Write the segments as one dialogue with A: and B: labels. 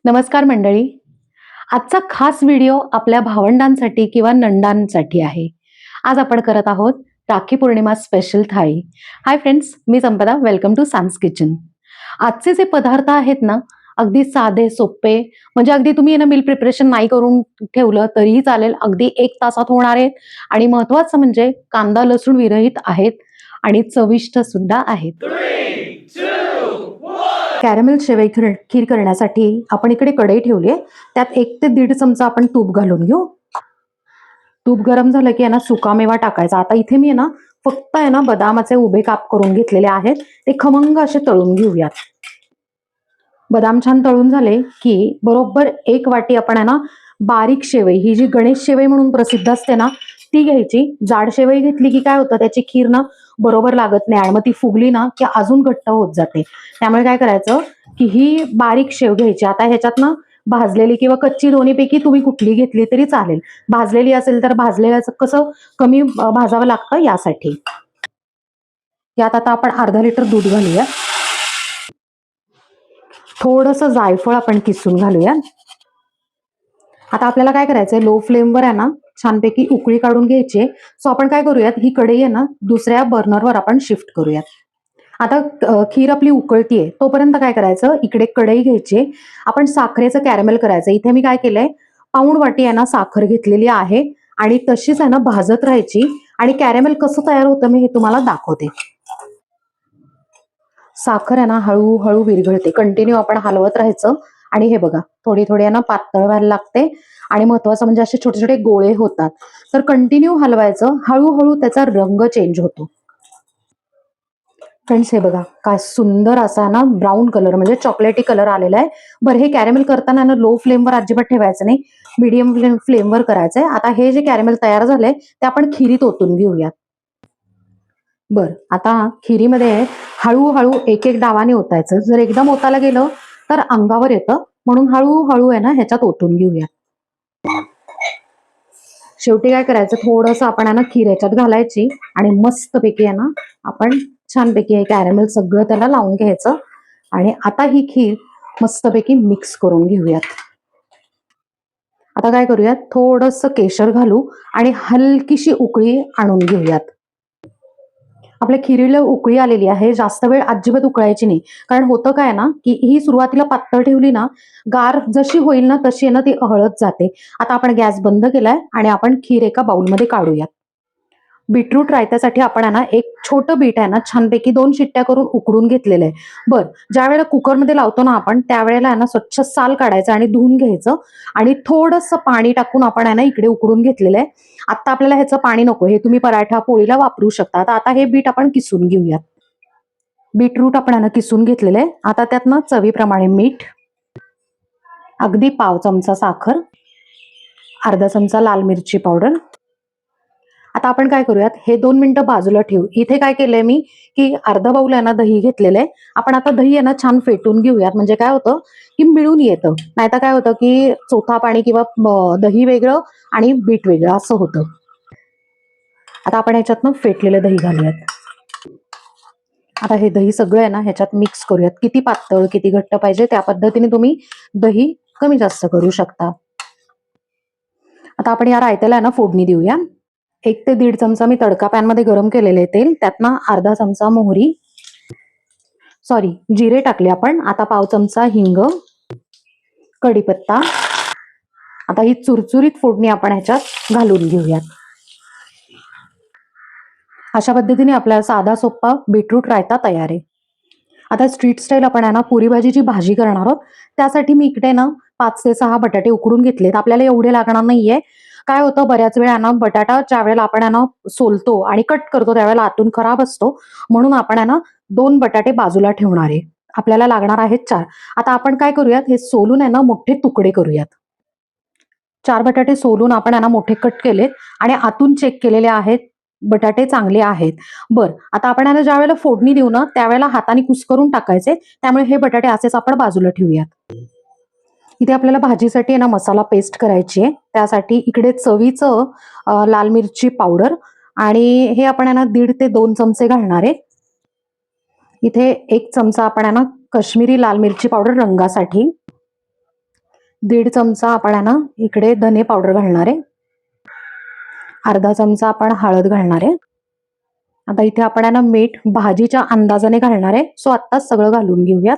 A: नमस्कार मंडळी. आजचा खास व्हिडिओ आपल्या भावंडांसाठी किंवा नंदांसाठी आहे. आज आपण करत आहोत rakhi Purnima special thali. Hi friends, मी Sampada. Welcome to Sam's kitchen. आजचे जे पदार्थ आहेत ना, अगदी साधे सोपे, म्हणजे अगदी तुम्ही मिल प्रिपरेशन नाही करून ठेवलं तरीही चालेल. अगदी 1 तासात होणार आहेत आणि महत्त्वाचं म्हणजे कांदा लसूण विरहित आहेत आणि चविष्ट सुद्धा आहेत. कॅरमेल शेवई खीर करण्यासाठी आपण इकडे कढई ठेवली आहे. त्यात 1 ते 1.5 चमचा आपण तूप घालून घेऊ. तूप गरम झालं की सुकामेवा टाकायचा. आता इथे मी फक्त बदामाचे उभे काप करून घेतलेले आहेत. ते खमंग असे तळून घेऊयात. बदाम छान तळून झाले की बरोबर 1 वाटी आपण बारीक शेवई, ही जी गणेश शेवई म्हणून प्रसिद्ध असते ना, ती घ्यायची. जाड शेवई घेतली की काय होतं, त्याची खीर बरोबर लागत नाही आणि मग ती फुगली की अजून घट्ट होत जाते. त्यामुळे काय करायचं की ही बारीक शेव घ्यायची. आता ह्याच्यात भाजलेली किंवा कच्ची दोन्हीपैकी तुम्ही कुठली घेतली तरी चालेल. भाजलेली असेल तर भाजलेल्याचं कसं कमी भाजावं लागतं यासाठी. यात आता आपण अर्धा लिटर दूध घालूया. थोडंसं जायफळ आपण किसून घालूया. आता आपल्याला काय करायचंय, लो फ्लेमवर छानपैकी उकळी काढून घ्यायची. सो आपण काय करूयात, ही कढई दुसऱ्या बर्नरवर आपण शिफ्ट करूयात. आता खीर आपली उकळतीये तोपर्यंत काय करायचं, इकडे कढई घ्यायची. आपण साखरेचं कॅरमेल करायचं. इथे मी काय केलंय, पाऊण वाटी साखर घेतलेली आहे आणि तशीच भाजत राहायची. आणि कॅरमेल कसं तयार होतं मी हे तुम्हाला दाखवते. साखर हळूहळू विरघळते. कंटिन्यू आपण हलवत राहायचं. आणि हे बघा, थोडी थोडी पातळ व्हायला लागते आणि महत्वाचं म्हणजे असे छोटे छोटे गोळे होतात. तर कंटिन्यू हलवायचं. हळूहळू त्याचा रंग चेंज होतो. फ्रेंड्स, हे बघा काय सुंदर असा ब्राऊन कलर म्हणजे चॉकलेटी कलर आलेला आहे. बरं, हे कॅरमेल करताना लो फ्लेमवर अजिबात ठेवायचं नाही, मीडियम फ्लेमवर करायचंय. आता हे जे कॅरमेल तयार झालंय ते आपण खिरीत ओतून घेऊयात. बर, आता खिरीमध्ये हळूहळू एक एक डावाने ओतायचं. जर एकदम ओतायला गेलं तर अंगावर येतं, म्हणून हळूहळू ह्याच्यात ओतून घेऊया. शेवटी काय करायचं, थोडंसं आपण खीर ह्याच्यात घालायची आणि मस्तपैकी आपण छानपैकी हे कॅरमेल सगळं त्याला लावून घ्यायचं. आणि आता ही खीर मस्तपैकी मिक्स करून घेऊयात. आता काय करूयात, थोडंसं केशर घालू आणि हलकीशी उकळी आणून घेऊयात. आपल्या खिरीला उकळी आलेली आहे. जास्त वेळ अजिबात उकळायची नाही, कारण होतं काय की ही सुरुवातीला पातळ ठेवली गार जशी होईल तशी ती अहळत जाते. आता आपण गॅस बंद केलाय आणि आपण खीर एका बाउलमध्ये काढूयात. बीटरूट रायत्यासाठी आपण एक छोटं बीट छानपैकी 2 शिट्ट्या करून उकडून घेतलेलं आहे. बरं, ज्या वेळेला कुकरमध्ये लावतो आपण त्यावेळेला स्वच्छ साल काढायचं आणि धुवून घ्यायचं आणि थोडंसं पाणी टाकून आपण इकडे उकडून घेतलेलं आहे. आता आपल्याला ह्याचं पाणी नको, हे तुम्ही पराठा पोळीला वापरू शकता. आता हे बीट आपण किसून घेऊयात. बीटरूट आपण किसून घेतलेलं आहे. आता त्यात चवीप्रमाणे मीठ, अगदी पाव चमचा साखर, अर्धा चमचा लाल मिरची पावडर. आता आपण काय करूयात, हे 2 मिनिटं बाजूला ठेवू. इथे काय केलंय मी की अर्धा बाउल दही घेतलेलं आहे. आपण आता दही छान फेटून घेऊयात, म्हणजे काय होतं की मिळून येतं. नाहीतर काय होतं की चोथा पाणी किंवा दही वेगळं आणि बीट वेगळं असं होतं. आता आपण ह्याच्यात फेटलेलं दही घालूयात. आता हे दही सगळं ह्याच्यात मिक्स करूयात. किती पातळ किती घट्ट पाहिजे त्या पद्धतीने तुम्ही दही कमी जास्त करू शकता. आता आपण या रायत्याला फोडणी देऊया. 1 ते 1.5 चमचा मी तडका पॅन मध्ये गरम केलेले तेल, त्यात अर्धा चमचा मोहरी, जिरे टाकले आपण. आता पाव चमचा हिंग, कढीपत्ता. आता ही चुरचुरीत फोडणी आपण ह्याच्यात घालून घेऊयात. अशा पद्धतीने आपला साधा सोपा बीटरूट रायता तयार आहे. आता स्ट्रीट स्टाईल आपण पुरी भाजीची भाजी करणार आहोत. त्यासाठी मी इकडे 5 ते 6 बटाटे उकडून घेतलेत. आपल्याला एवढे लागणार नाहीये. काय होतं, बऱ्याच वेळा बटाटा ज्या वेळेला आपण सोलतो आणि कट करतो त्यावेळेला आतून खराब असतो, म्हणून आपण 2 बटाटे बाजूला ठेवणार आहे. आपल्याला लागणार आहेत 4. आता आपण काय करूयात, हे सोलून मोठे तुकडे करूयात. 4 बटाटे सोलून आपण मोठे कट केलेत आणि आतून चेक केलेले आहेत, बटाटे चांगले आहेत. बरं, आता आपण ज्या वेळेला फोडणी देऊ त्यावेळेला हाताने कुस्करून टाकायचे. त्यामुळे हे बटाटे असेच आपण बाजूला ठेवूयात. इथे आपल्याला भाजीसाठी मसाला पेस्ट करायची आहे. त्यासाठी इकडे चवीचं लाल मिरची पावडर आणि हे आपण 1.5 ते 2 चमचे घालणार आहे. इथे 1 चमचा आपण काश्मीरी लाल मिरची पावडर रंगासाठी, 1.5 चमचा आपण आहे ना इकडे धने पावडर घालणार आहे. अर्धा चमचा आपण हळद घालणार आहे. आता इथे आपण आहे ना मीठ भाजीच्या अंदाजाने घालणार आहे. सो आत्ताच सगळं घालून घेऊयात.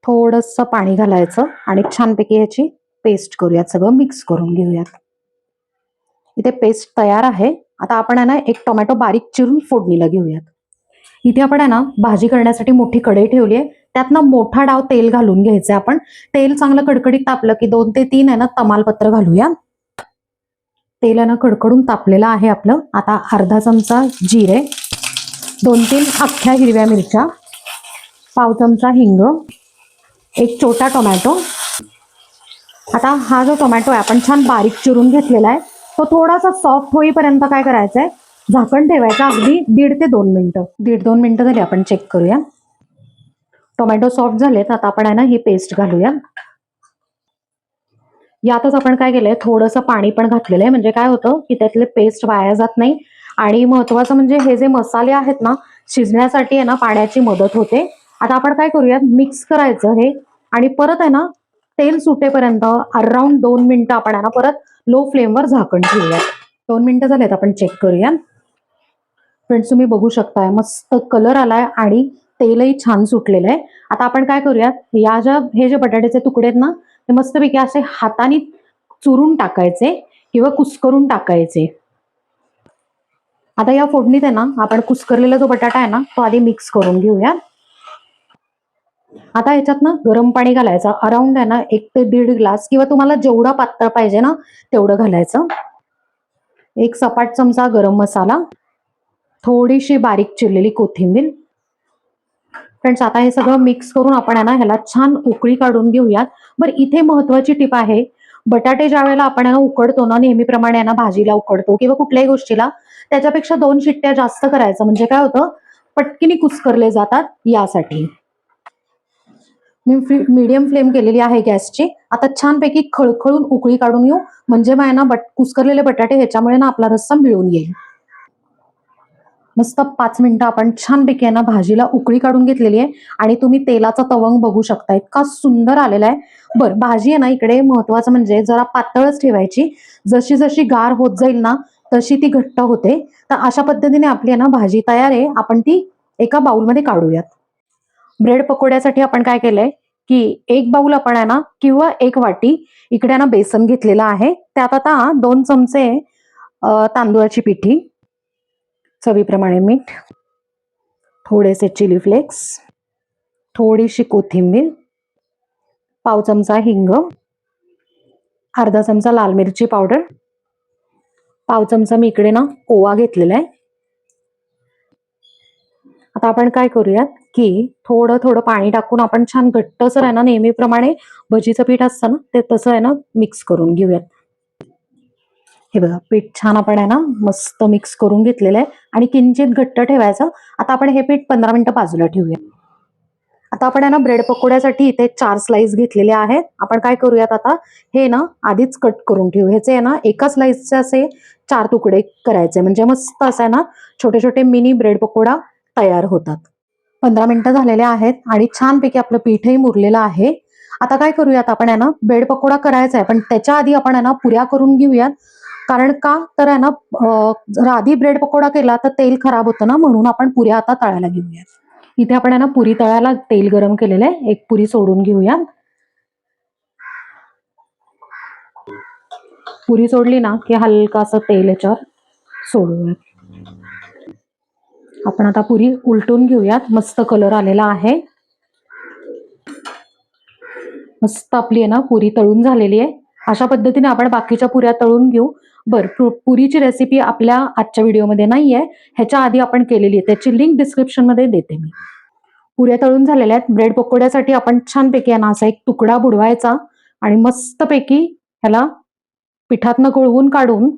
A: थोडंसं पाणी घालायचं आणि छानपैकी याची पेस्ट करूयात. सगळं मिक्स करून घेऊयात. इथे पेस्ट तयार आहे. आता आपण आहे ना एक टोमॅटो बारीक चिरून फोडणीला घेऊयात. इथे आपण आहे ना भाजी करण्यासाठी मोठी कढई ठेवली आहे. त्यात ना मोठा डाव तेल घालून घ्यायचंय. आपण तेल चांगलं कडकडीत तापलं की 2 ते 3 आहे ना तमालपत्र घालूया. तेल आहे ना कडकडून तापलेलं आहे आपलं. आता अर्धा चमचा जिरे, 2-3 अख्ख्या हिरव्या मिरच्या, पाव चमचा हिंग, एक छोटा टोमॅटो. आता हा जो टोमॅटो आहे आपण छान बारीक चिरून घेतलेला आहे. तो थोडासा सॉफ्ट होईपर्यंत काय करायचंय, झाकण ठेवायचं अगदी 1.5 ते 2 मिनिटं. 1.5-2 मिनिटं झाली. आपण चेक करूया. टोमॅटो सॉफ्ट झालेत. आता आपण आहे ना ही पेस्ट घालूया. यातच आपण काय केलंय, थोडंसं पाणी पण घातलेलं आहे. म्हणजे काय होतं की त्यातले पेस्ट वाया जात नाही. आणि महत्वाचं म्हणजे हे जे मसाले आहेत ना शिजण्यासाठी आहे ना पाण्याची मदत होते. आता आपण काय करूयात, मिक्स करायचं हे आणि परत आहे ना तेल सुटेपर्यंत अराउंड 2 मिनिटं आपण आहे ना परत लो फ्लेमवर झाकण ठेवूयात. 2 मिनिटं झालेत. आपण चेक करूया. फ्रेंड्स तुम्ही बघू शकताय मस्त कलर आलाय आणि तेलही छान सुटलेलं आहे. आता आपण काय करूयात, हे जे बटाट्याचे तुकडे आहेत ना ते मस्तपैकी असे हाताने चुरून टाकायचे किंवा कुस्करून टाकायचे. आता या फोडणीत आहे ना आपण कुस्करलेला जो बटाटा आहे ना तो आधी मिक्स करून घेऊया. आता याच्यात ना गरम पाणी घालायचं. अराउंड आहे ना 1 ते 1.5 ग्लास किंवा तुम्हाला जेवढा पातळ पाहिजे ना तेवढं घालायचं. 1 सपाट चमचा गरम मसाला, थोडीशी बारीक चिरलेली कोथिंबीर. फ्रेंड्स आता हे सगळं मिक्स करून आपण आहे ना ह्याला छान उकळी काढून घेऊयात. बरं इथे महत्वाची टिप आहे, बटाटे ज्या वेळेला आपण आहे ना उकडतो ना नेहमीप्रमाणे आहे ना भाजीला उकडतो किंवा कुठल्याही गोष्टीला, त्याच्यापेक्षा 2 शिट्ट्या जास्त करायचं. म्हणजे काय होतं, पटकिनी कुस्करले जातात यासाठी. मी मीडियम फ्लेम केलेली आहे गॅसची. आता छानपैकी खळखळून उकळी काढून घेऊ. म्हणजे मग आहे ना कुस्करलेले बटाटे ह्याच्यामुळे ना आपला रस्सा मिळून येईल. मस्त 5 मिनिटं आपण छानपैकी आहे ना भाजीला उकळी काढून घेतलेली आहे आणि तुम्ही तेलाचा तवंग बघू शकता. इतका सुंदर आलेला आहे. बरं भाजी आहे ना इकडे महत्वाचं म्हणजे जरा पातळच ठेवायची. जशी जशी गार होत जाईल ना तशी ती घट्ट होते. तर अशा पद्धतीने आपली आहे ना भाजी तयार आहे. आपण ती एका बाउलमध्ये काढूयात. ब्रेड पकोड्यासाठी आपण काय केलंय की 1 बाउल आपण आहे ना किंवा 1 वाटी इकडे ना बेसन घेतलेलं आहे. त्यात आता 2 चमचे तांदूळाची पिठी, चवीप्रमाणे मीठ, थोडेसे चिली फ्लेक्स, थोडीशी कोथिंबीर, पाव चमचा हिंग, अर्धा चमचा लाल मिरची पावडर, पाव चमचा मी इकडे ना ओवा घेतलेला आहे. आता आपण काय करूयात की थोडं थोडं पाणी टाकून आपण छान घट्टसर आहे ना नेहमीप्रमाणे भजीचं पीठ असतं ना ते तसं आहे ना मिक्स करून घेऊयात. हे बघा पीठ छान आपण आहे ना मस्त मिक्स करून घेतलेलं आहे आणि किंचित घट्ट ठेवायचं. आता आपण हे पीठ 15 मिनिटं बाजूला ठेवूया. आता आपण आहे ना ब्रेड पकोड्यासाठी इथे 4 स्लाइस घेतलेले आहेत. आपण काय करूयात आता हे ना आधीच कट करून ठेवू. ह्याचे आहे ना एका स्लाइसचे असे 4 तुकडे करायचे. म्हणजे मस्त असं आहे ना छोटे छोटे मिनी ब्रेड पकोडा तयार होतात. 15 मिनिटं झालेले आहेत आणि छानपैकी आपलं पीठही मुरलेलं आहे. आता काय करूयात आपण आहे ना ब्रेड पकोडा करायचा आहे पण त्याच्या आधी आपण आहे ना पुऱ्या करून घेऊयात. कारण का तर आहे ना जर आधी ब्रेड पकोडा केला तर तेल खराब होतं ना, म्हणून आपण पुऱ्या आता तळायला घेऊयात. इथे आपण आहे ना पुरी तळायला तेल गरम केलेलं आहे. 1 पुरी सोडून घेऊया. पुरी सोडली ना की हलकासं तेल याच्यावर सोडूया. आपण आता पुरी उलटून घेऊयात. मस्त कलर आलेला आहे. मस्त आपली आहे ना पुरी तळून झालेली आहे. अशा पद्धतीने आपण बाकीच्या पुऱ्या तळून घेऊ. पुरीची रेसिपी आपल्या आजच्या व्हिडिओमध्ये नाहीये, ह्याच्या आधी आपण केलेली आहे. त्याची लिंक डिस्क्रिप्शन मध्ये देते मी. पुऱ्या तळून झालेल्या आहेत. ब्रेड पकोड्यासाठी आपण छानपैकी ना असा एक तुकडा बुडवायचा आणि मस्तपैकी ह्याला पिठातनं गळवून काढून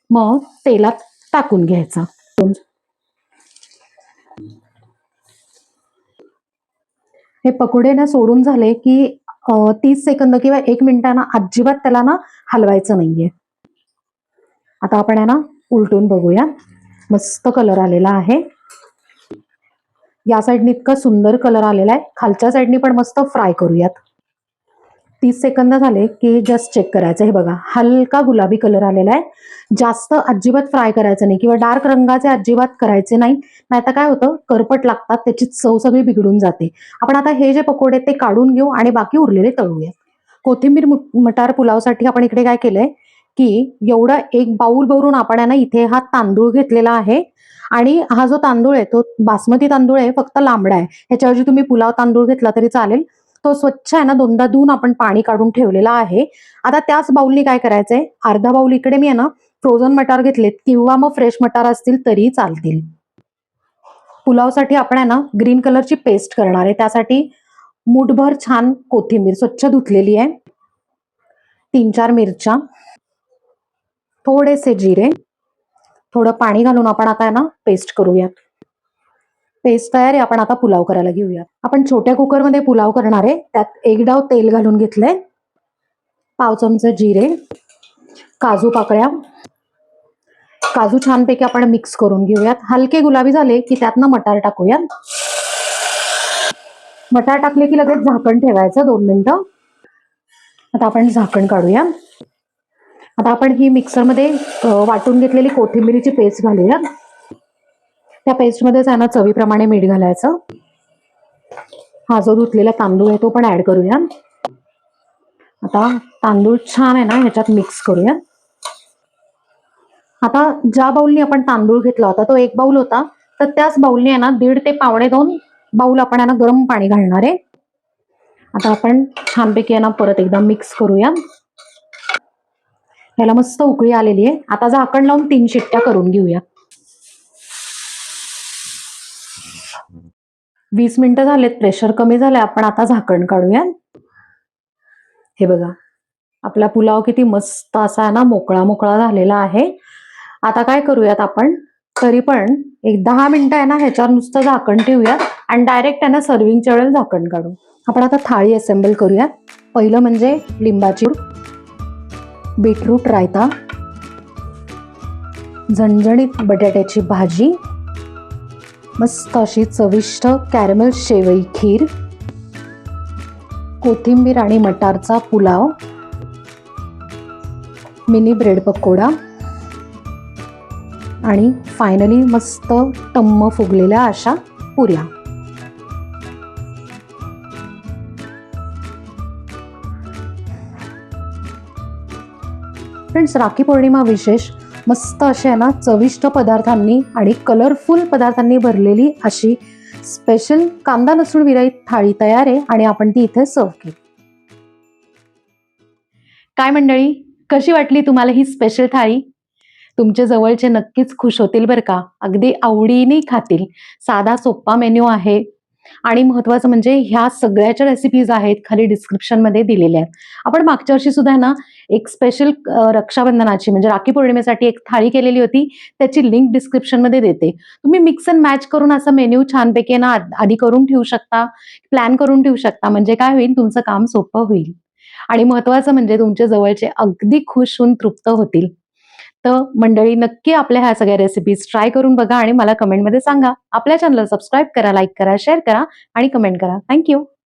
A: मग तेलात टाकून घ्यायचा. हे पकोडे ना सोडून झाले की 30 सेकंद किंवा 1 मिनिटांना अजिबात त्याला ना हलवायचं नाहीये. आता आपण आहे ना उलटून बघूया. मस्त कलर आलेला आहे. या साईडने इतका सुंदर कलर आलेला आहे. खालच्या साईडने पण मस्त फ्राय करूयात. 30 सेकंद झाले की जस्ट चेक करायचं. हे बघा हलका गुलाबी कलर आलेला आहे. जास्त अजिबात फ्राय करायचं नाही किंवा डार्क रंगाचे अजिबात करायचे नाही, नाहीतर काय होतं करपट लागतात, त्याची चव सगळी बिघडून जाते. आपण आता हे जे पकोडे ते काढून घेऊ आणि बाकी उरलेले तळूया. कोथिंबीर मटार पुलावसाठी आपण इकडे काय केलंय की एवढा एक बाउल भरून आपण आहे ना इथे हा तांदूळ घेतलेला आहे. आणि हा जो तांदूळ आहे तो बासमती तांदूळ आहे, फक्त लांबडा आहे. ह्याच्याऐवजी तुम्ही पुलाव तांदूळ घेतला तरी चालेल. तो स्वच्छ आहे ना दोनदा धुवून आपण पाणी काढून ठेवलेला आहे. आता त्याच बाउलनी काय करायचंय, अर्धा बाउल इकडे मी आहे ना फ्रोझन मटार घेतलेत किंवा मग फ्रेश मटार असतील तरी चालतील. पुलावसाठी आपण आहे ना ग्रीन कलरची पेस्ट करणार आहे. त्यासाठी मूठभर छान कोथिंबीर स्वच्छ धुतलेली आहे, 3-4 मिरच्या, थोडेसे जिरे, थोडं पाणी घालून आपण आता आहे ना पेस्ट करूयात. पेस्ट तयार आहे. आपण आता पुलाव करायला घेऊया. आपण छोट्या कुकरमध्ये पुलाव करणार आहे. त्यात 1 डाव तेल घालून घेतलंय, पाव चमचे जिरे, काजू पाकळ्या, काजू छानपैकी आपण मिक्स करून घेऊयात. हलके गुलाबी झाले की त्यातनं मटार टाकूयात. मटार टाकले की लगेच झाकण ठेवायचं 2 मिनिटं. आता आपण झाकण काढूया. आता आपण ही मिक्सरमध्ये वाटून घेतलेली कोथिंबीरीची पेस्ट घालूया. त्या पेस्टमध्येच आहे ना चवीप्रमाणे मीठ घालायचं. हा जो धुतलेला तांदूळ आहे तो पण ऍड करूया. आता तांदूळ छान आहे ना ह्याच्यात मिक्स करूया. आता ज्या बाउलनी आपण तांदूळ घेतला होता तो 1 बाउल होता, तर त्याच बाउलनी आहे ना 1.5 ते 1.25 बाउल आपण आहे ना गरम पाणी घालणार आहे. आता आपण छानपैकी आहे ना परत एकदा मिक्स करूया. याला मस्त उकळी आलेली आहे. आता झाकण लावून 3 शिट्ट्या करून घेऊया. 20 मिनिटं झालेत, प्रेशर कमी झालंय. आपण आता झाकण काढूया. हे बघा आपला पुलाव किती मस्त असा आहे ना मोकळा मोकळा झालेला आहे. आता काय करूयात आपण, तरी पण एक 10 मिनिटं आहे ना ह्याच्यावर नुसतं झाकण ठेवूयात आणि डायरेक्ट आहे ना सर्विंगच्या वेळेला झाकण काढू. आपण आता थाळी असेंबल करूया. पहिलं म्हणजे लिंबाची, बीटरूट रायता, झणझणीत बटाट्याची भाजी, मस्त अशी चविष्ट कॅरमेल शेवई खीर, कोथिंबीर आणि मटारचा पुलाव, मिनी ब्रेड पकोडा आणि फायनली मस्त टम्म फुगलेल्या अशा पुऱ्या. फ्रेंड्स, राखी पौर्णिमा विशेष मस्त असे आहे ना चविष्ट पदार्थांनी आणि कलरफुल पदार्थांनी भरलेली अशी स्पेशल कांदा लसूण विरहित थाळी तयार आहे आणि आपण ती इथे सर्व केली. काय मंडळी, कशी वाटली तुम्हाला ही स्पेशल थाळी? तुमच्या जवळचे नक्कीच खुश होतील बरं का, अगदी आवडीने खातील. साधा सोप्पा मेन्यू आहे आणि महत्वाचं म्हणजे ह्या सगळ्याच्या रेसिपीज आहेत खाली डिस्क्रिप्शन मध्ये दिलेल्या आहेत. आपण मागच्या वर्षी सुद्धा ना एक स्पेशल रक्षाबंधनाची म्हणजे राखी पौर्णिमेसाठी एक थाळी केलेली होती, त्याची लिंक डिस्क्रिप्शन मध्ये देते. तुम्ही मिक्स अँड मॅच करून असा मेन्यू छानपैकी ना आधी करून ठेवू शकता, प्लॅन करून ठेवू शकता. म्हणजे काय होईल, तुमचं काम सोपं होईल आणि महत्वाचं म्हणजे तुमच्या जवळचे अगदी खुश होऊन तृप्त होतील. तर मंडळी, नक्की आपल्या ह्या सगळ्या रेसिपीज ट्राय करून बघा आणि मला कमेंटमध्ये सांगा. आपल्या चॅनलला सबस्क्राईब करा, लाईक करा, शेअर करा आणि कमेंट करा. थँक्यू.